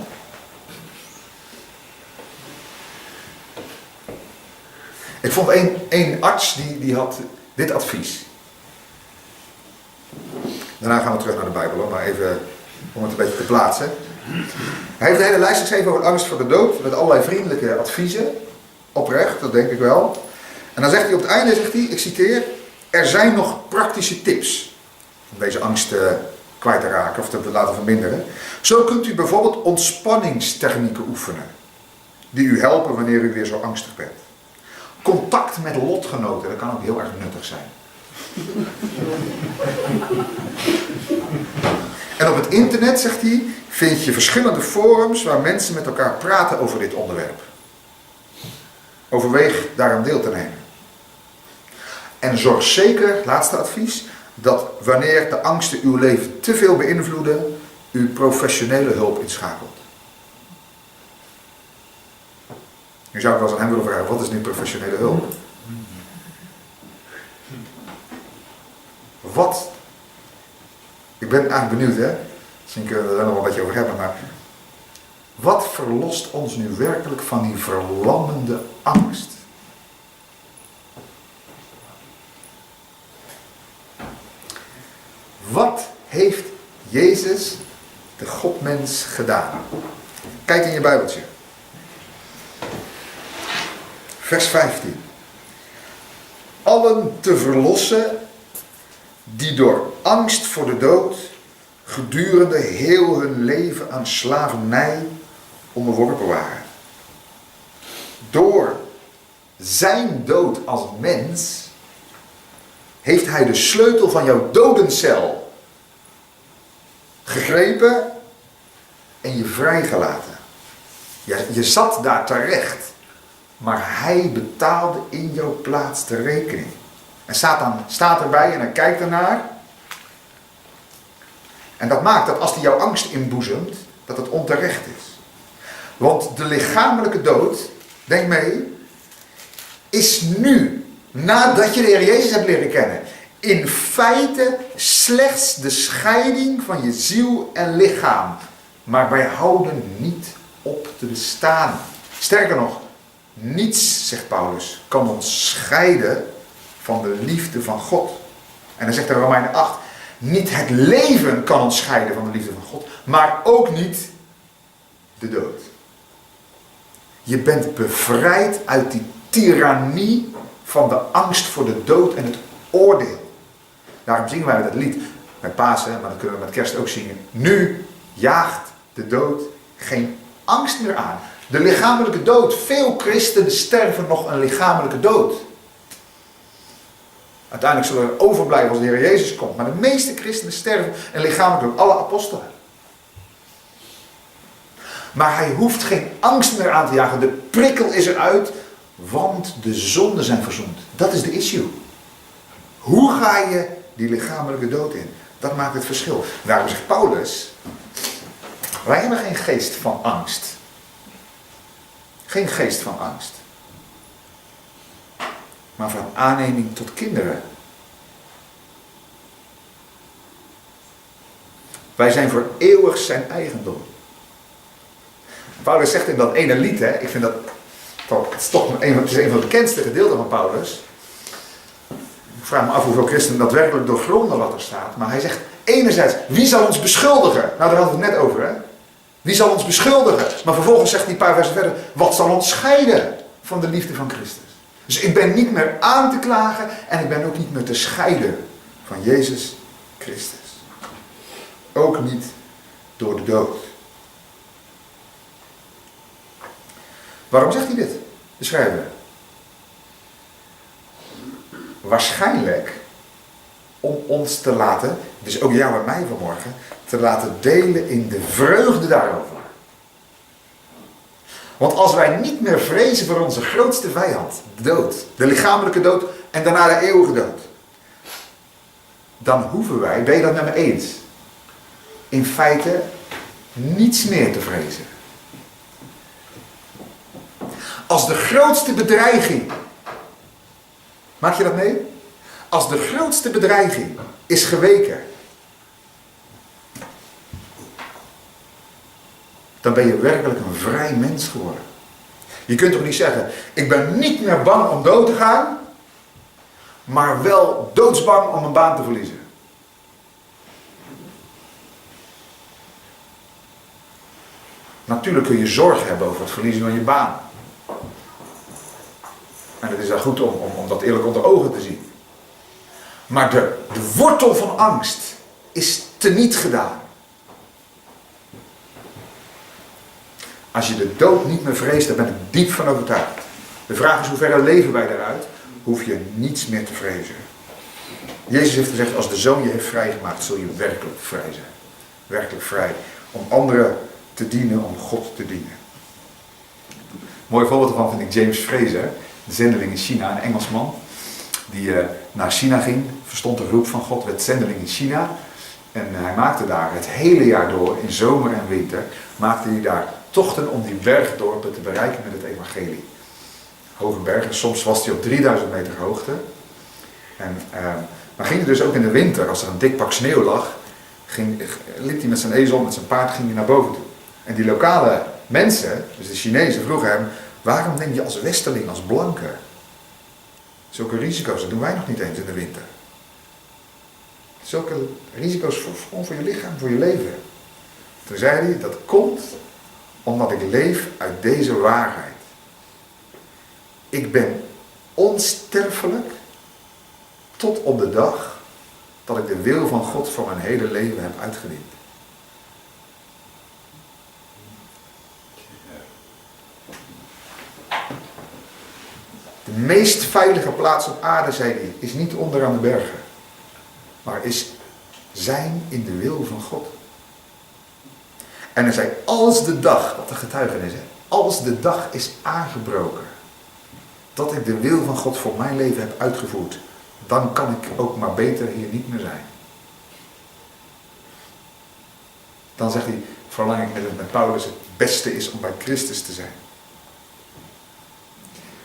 Ik vond één arts die had dit advies. Daarna gaan we terug naar de Bijbel, maar even om het een beetje te plaatsen. Hij heeft een hele lijst geschreven over angst voor de dood, met allerlei vriendelijke adviezen. Oprecht, dat denk ik wel. En dan zegt hij op het einde, zegt hij, ik citeer, er zijn nog praktische tips om deze angst kwijt te raken of te laten verminderen. Zo kunt u bijvoorbeeld ontspanningstechnieken oefenen, die u helpen wanneer u weer zo angstig bent. Contact met lotgenoten, dat kan ook heel erg nuttig zijn. En op het internet, zegt hij, vind je verschillende forums waar mensen met elkaar praten over dit onderwerp. Overweeg daaraan deel te nemen. En zorg zeker, laatste advies, dat wanneer de angsten uw leven te veel beïnvloeden, u professionele hulp inschakelt. Nu zou ik wel eens aan hem willen vragen, wat is nu professionele hulp? Wat? Ik ben eigenlijk benieuwd, hè? Misschien kunnen we er nog wel een beetje over hebben, maar wat verlost ons nu werkelijk van die verlammende angst? Wat heeft Jezus, de Godmens, gedaan? Kijk in je Bijbeltje. Vers 15. Allen te verlossen die door angst voor de dood gedurende heel hun leven aan slavernij onderworpen waren. Door zijn dood als mens heeft hij de sleutel van jouw dodencel gegrepen en je vrijgelaten. Je zat daar terecht, maar hij betaalde in jouw plaats de rekening. En Satan staat erbij en hij kijkt ernaar. En dat maakt dat als hij jouw angst inboezemt, dat het onterecht is. Want de lichamelijke dood, denk mee, is nu, nadat je de Heer Jezus hebt leren kennen, in feite slechts de scheiding van je ziel en lichaam. Maar wij houden niet op te bestaan. Sterker nog, niets, zegt Paulus, kan ons scheiden van de liefde van God. En dan zegt in Romeinen 8, niet het leven kan ons scheiden van de liefde van God, maar ook niet de dood. Je bent bevrijd uit die tirannie van de angst voor de dood en het oordeel. Daarom zingen wij dat lied met Pasen, maar dat kunnen we met Kerst ook zingen. Nu jaagt de dood geen angst meer aan. De lichamelijke dood. Veel christenen sterven nog een lichamelijke dood. Uiteindelijk zullen er overblijven als de Heer Jezus komt. Maar de meeste christenen sterven een lichamelijke dood. Alle apostelen. Maar hij hoeft geen angst meer aan te jagen. De prikkel is eruit. Want de zonden zijn verzoend. Dat is de issue. Hoe ga je die lichamelijke dood in. Dat maakt het verschil. Daarom zegt Paulus, wij hebben geen geest van angst. Geen geest van angst. Maar van aanneming tot kinderen. Wij zijn voor eeuwig zijn eigendom. Paulus zegt in dat ene lied, hè, ik vind dat, het is toch een van de bekendste gedeelten van Paulus. Ik vraag me af hoeveel christenen daadwerkelijk doorgronden wat er staat. Maar hij zegt enerzijds, wie zal ons beschuldigen? Nou, daar hadden we het net over, hè. Wie zal ons beschuldigen? Maar vervolgens zegt hij een paar versen verder, wat zal ons scheiden van de liefde van Christus? Dus ik ben niet meer aan te klagen en ik ben ook niet meer te scheiden van Jezus Christus. Ook niet door de dood. Waarom zegt hij dit, de schrijver? Waarschijnlijk om ons te laten, dus ook jou en mij vanmorgen, te laten delen in de vreugde daarover. Want als wij niet meer vrezen voor onze grootste vijand, de dood, de lichamelijke dood en daarna de eeuwige dood, dan hoeven wij, ben je dat met me eens, in feite niets meer te vrezen. Als de grootste bedreiging, maak je dat mee? Als de grootste bedreiging is geweken, dan ben je werkelijk een vrij mens geworden. Je kunt toch niet zeggen, ik ben niet meer bang om dood te gaan, maar wel doodsbang om een baan te verliezen. Natuurlijk kun je zorg hebben over het verliezen van je baan. En het is dan goed om dat eerlijk onder ogen te zien. Maar de wortel van angst is teniet gedaan. Als je de dood niet meer vreest, daar ben ik diep van overtuigd. De vraag is, hoe ver leven wij daaruit? Hoef je niets meer te vrezen. Jezus heeft gezegd, als de Zoon je heeft vrijgemaakt, zul je werkelijk vrij zijn. Werkelijk vrij. Om anderen te dienen, om God te dienen. Mooi voorbeeld daarvan vind ik James Fraser, de zendeling in China, een Engelsman. Die naar China ging, verstond de roep van God, werd zendeling in China. En hij maakte daar het hele jaar door, in zomer en winter, maakte hij daar tochten om die bergdorpen te bereiken met het evangelie. Hoge bergen, soms was hij op 3000 meter hoogte. Maar ging hij dus ook in de winter, als er een dik pak sneeuw lag, liep hij met zijn ezel, met zijn paard, ging hij naar boven toe. En die lokale mensen, dus de Chinezen, vroegen hem, waarom neem je als westerling, als blanke, zulke risico's? Dat doen wij nog niet eens in de winter. Zulke risico's voor je lichaam, voor je leven. Toen zei hij, dat komt omdat ik leef uit deze waarheid. Ik ben onsterfelijk tot op de dag dat ik de wil van God voor mijn hele leven heb uitgediend. De meest veilige plaats op aarde, zei hij, is niet onder aan de bergen, maar is zijn in de wil van God. En hij zei, als de dag, wat een getuigenis, als de dag is aangebroken, dat ik de wil van God voor mijn leven heb uitgevoerd, dan kan ik ook maar beter hier niet meer zijn. Dan zegt hij, verlang ik net met Paulus, het beste is om bij Christus te zijn.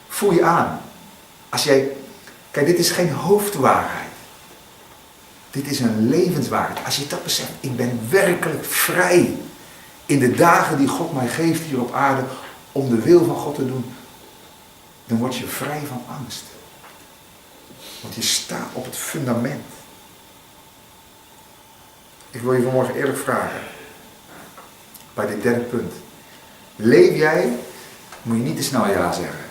Voel je aan. Kijk, dit is geen hoofdwaarheid. Dit is een levenswaarheid. Als je dat beseft, ik ben werkelijk vrij in de dagen die God mij geeft hier op aarde om de wil van God te doen, dan word je vrij van angst. Want je staat op het fundament. Ik wil je vanmorgen eerlijk vragen, bij dit derde punt. Leef jij, moet je niet te snel ja zeggen,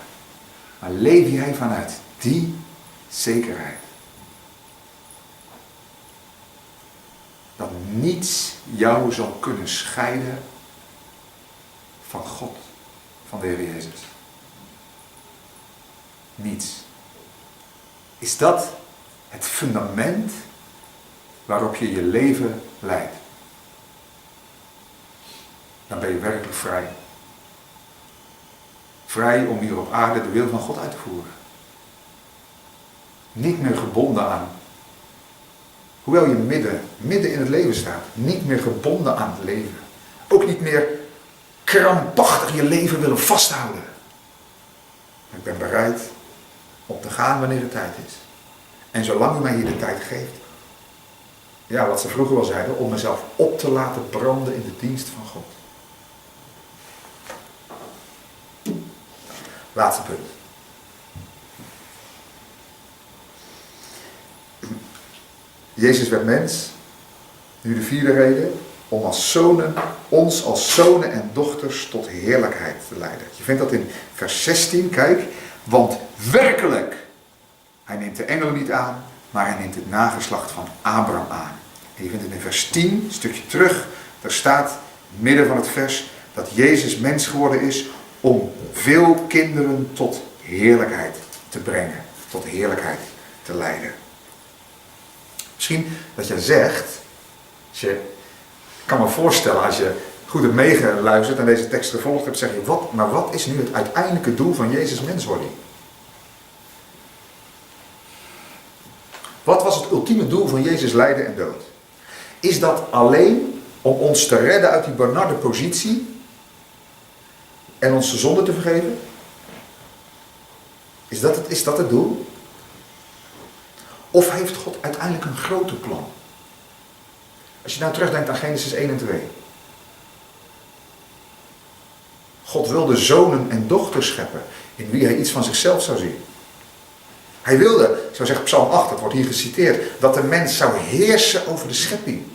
maar leef jij vanuit die zekerheid. Dat niets jou zal kunnen scheiden van God, van de Heer Jezus. Niets. Is dat het fundament waarop je je leven leidt? Dan ben je werkelijk vrij. Vrij om hier op aarde de wil van God uit te voeren. Niet meer gebonden aan Hoewel je midden in het leven staat. Niet meer gebonden aan het leven. Ook niet meer krampachtig je leven willen vasthouden. Maar ik ben bereid om te gaan wanneer het tijd is. En zolang u mij hier de tijd geeft. Ja, wat ze vroeger wel zeiden. Om mezelf op te laten branden in de dienst van God. Laatste punt. Jezus werd mens. Nu de vierde reden. Om ons als zonen en dochters tot heerlijkheid te leiden. Je vindt dat in vers 16. Kijk. Want werkelijk. Hij neemt de engelen niet aan. Maar hij neemt het nageslacht van Abraham aan. En je vindt het in vers 10. Een stukje terug. Daar staat. Midden van het vers. Dat Jezus mens geworden is. Om veel kinderen tot heerlijkheid te brengen. Tot heerlijkheid te leiden. Misschien dat je zegt. Ik kan me voorstellen als je goed hebt meegeluisterd en deze tekst gevolgd hebt. Zeg je, wat is nu het uiteindelijke doel van Jezus menswording? Wat was het ultieme doel van Jezus lijden en dood? Is dat alleen om ons te redden uit die benarde positie? En ons de zonde te vergeven? Is dat het doel? Of heeft God uiteindelijk een groter plan? Als je nou terugdenkt aan Genesis 1 en 2. God wilde zonen en dochters scheppen in wie hij iets van zichzelf zou zien. Hij wilde, zo zegt Psalm 8, dat wordt hier geciteerd, dat de mens zou heersen over de schepping.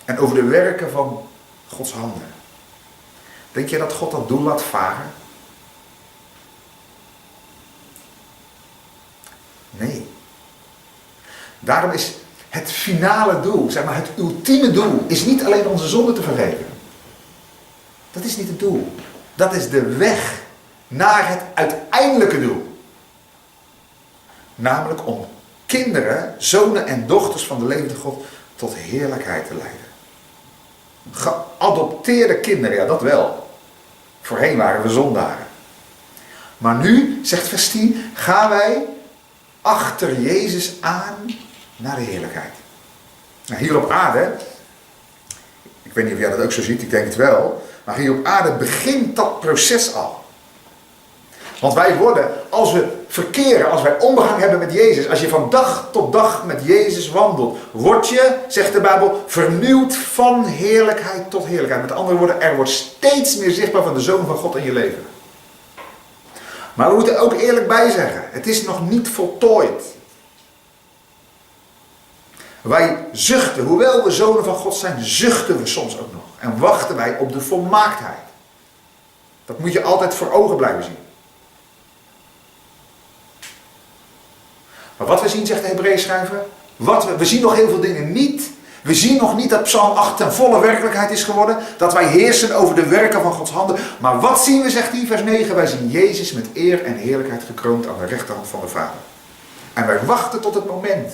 En over de werken van Gods handen. Denk je dat God dat doel laat varen? Nee. Daarom is het finale doel, zeg maar het ultieme doel, is niet alleen onze zonde te vergeven. Dat is niet het doel. Dat is de weg naar het uiteindelijke doel. Namelijk om kinderen, zonen en dochters van de levende God tot heerlijkheid te leiden. Geadopteerde kinderen, ja dat wel. Voorheen waren we zondaren. Maar nu, zegt vers 10, gaan wij achter Jezus aan naar de heerlijkheid. Nou, hier op aarde, ik weet niet of jij dat ook zo ziet, ik denk het wel, maar hier op aarde begint dat proces al. Want wij worden, als we verkeren, als wij omgang hebben met Jezus, als je van dag tot dag met Jezus wandelt, word je, zegt de Bijbel, vernieuwd van heerlijkheid tot heerlijkheid. Met andere woorden, er wordt steeds meer zichtbaar van de Zoon van God in je leven. Maar we moeten ook eerlijk bij zeggen, het is nog niet voltooid. Wij zuchten, hoewel we zonen van God zijn, zuchten we soms ook nog. En wachten wij op de volmaaktheid. Dat moet je altijd voor ogen blijven zien. Maar wat we zien, zegt de Hebreeënschrijver, we zien nog heel veel dingen niet. We zien nog niet dat Psalm 8 ten volle werkelijkheid is geworden. Dat wij heersen over de werken van Gods handen. Maar wat zien we, zegt hij, vers 9. Wij zien Jezus met eer en heerlijkheid gekroond aan de rechterhand van de Vader. En wij wachten tot het moment.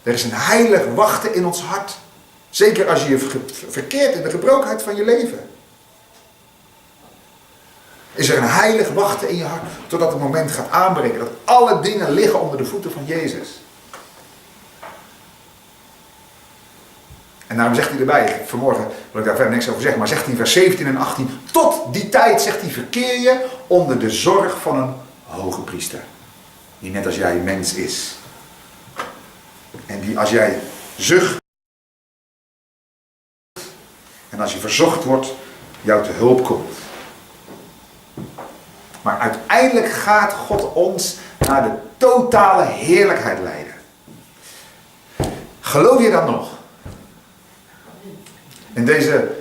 Er is een heilig wachten in ons hart. Zeker als je je verkeert in de gebrokenheid van je leven. Is er een heilig wachten in je hart. Totdat het moment gaat aanbreken. Dat alle dingen liggen onder de voeten van Jezus. En daarom zegt hij erbij, vanmorgen wil ik daar verder niks over zeggen, maar zegt hij in vers 17 en 18, tot die tijd, zegt hij, verkeer je onder de zorg van een hoge priester. Die net als jij mens is. En die als jij zucht en als je verzocht wordt, jou te hulp komt. Maar uiteindelijk gaat God ons naar de totale heerlijkheid leiden. Geloof je dat nog? In deze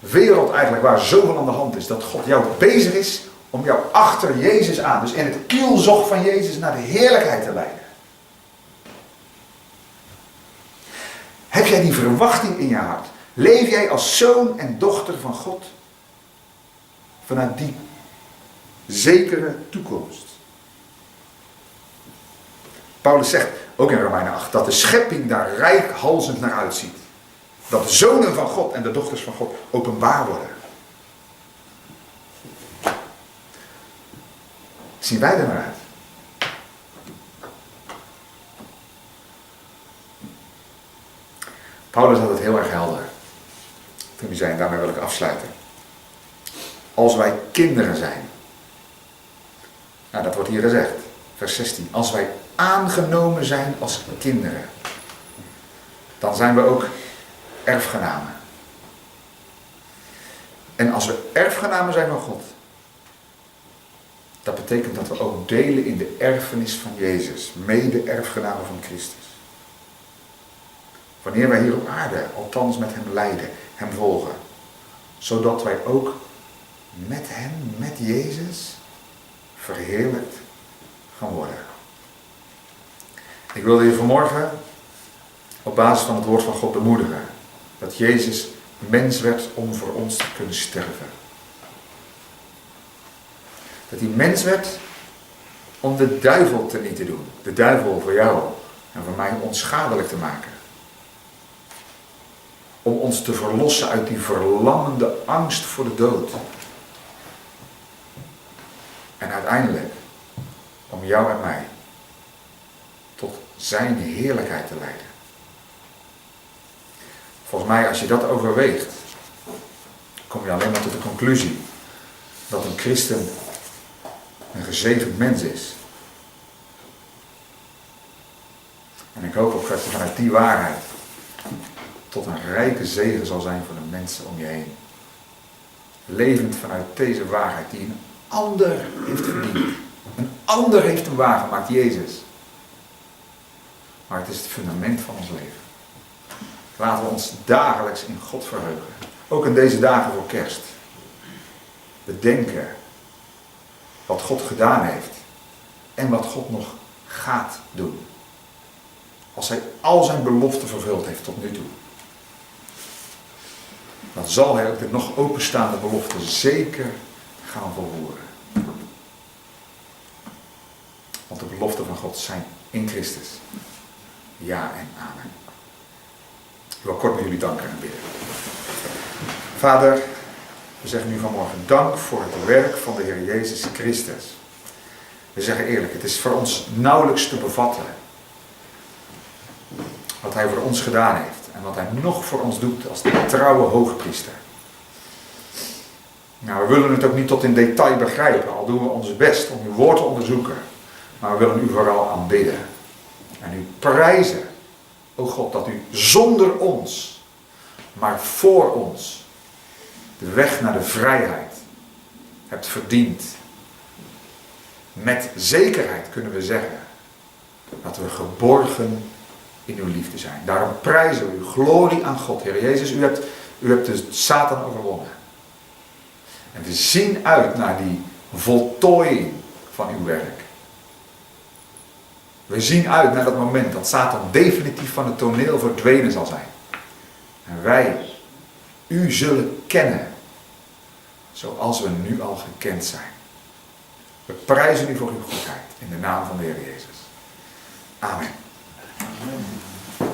wereld eigenlijk waar zoveel aan de hand is, dat God jou bezig is om jou achter Jezus aan, dus in het kielzog van Jezus naar de heerlijkheid te leiden. Heb jij die verwachting in je hart? Leef jij als zoon en dochter van God vanuit die zekere toekomst? Paulus zegt, ook in Romeinen 8, dat de schepping daar reikhalzend naar uitziet. Dat de zonen van God en de dochters van God openbaar worden. Zien wij er naar uit? Paulus had het heel erg helder. Toen hij zei, en daarmee wil ik afsluiten. Als wij kinderen zijn. Nou, dat wordt hier gezegd. Vers 16. Als wij aangenomen zijn als kinderen. Dan zijn we ook erfgenamen. En als we erfgenamen zijn van God. Dat betekent dat we ook delen in de erfenis van Jezus. Mede-erfgenamen van Christus. Wanneer wij hier op aarde, althans met hem lijden, hem volgen. Zodat wij ook met hem, met Jezus, verheerlijkt gaan worden. Ik wilde je vanmorgen op basis van het woord van God bemoedigen. Dat Jezus mens werd om voor ons te kunnen sterven. Dat hij mens werd om de duivel teniet te doen. De duivel voor jou en voor mij onschadelijk te maken. Om ons te verlossen uit die verlammende angst voor de dood. En uiteindelijk om jou en mij tot zijn heerlijkheid te leiden. Volgens mij, als je dat overweegt, kom je alleen maar tot de conclusie dat een christen een gezegend mens is. En ik hoop ook dat je vanuit die waarheid tot een rijke zegen zal zijn voor de mensen om je heen. Levend vanuit deze waarheid die een ander heeft verdiend. Een ander heeft hem waargemaakt, Jezus. Maar het is het fundament van ons leven. Laten we ons dagelijks in God verheugen. Ook in deze dagen voor kerst. Bedenken wat God gedaan heeft. En wat God nog gaat doen. Als hij al zijn beloften vervuld heeft tot nu toe. Dan zal hij ook de nog openstaande beloften zeker gaan volvoeren. Want de beloften van God zijn in Christus. Ja en amen. Ik wil kort met jullie danken en bidden. Vader, we zeggen nu vanmorgen dank voor het werk van de Heer Jezus Christus. We zeggen eerlijk, het is voor ons nauwelijks te bevatten. Wat hij voor ons gedaan heeft. En wat hij nog voor ons doet als de trouwe hoogpriester. Nou, we willen het ook niet tot in detail begrijpen. Al doen we ons best om uw woord te onderzoeken. Maar we willen u vooral aanbidden. En u prijzen. O God, dat u zonder ons, maar voor ons, de weg naar de vrijheid hebt verdiend. Met zekerheid kunnen we zeggen dat we geborgen in uw liefde zijn. Daarom prijzen we u. Glorie aan God. Heer Jezus, u hebt de Satan overwonnen. En we zien uit naar die voltooiing van uw werk. We zien uit naar dat moment dat Satan definitief van het toneel verdwenen zal zijn. En wij u zullen kennen. Zoals we nu al gekend zijn. We prijzen u voor uw goedheid. In de naam van de Heer Jezus. Amen. Amen.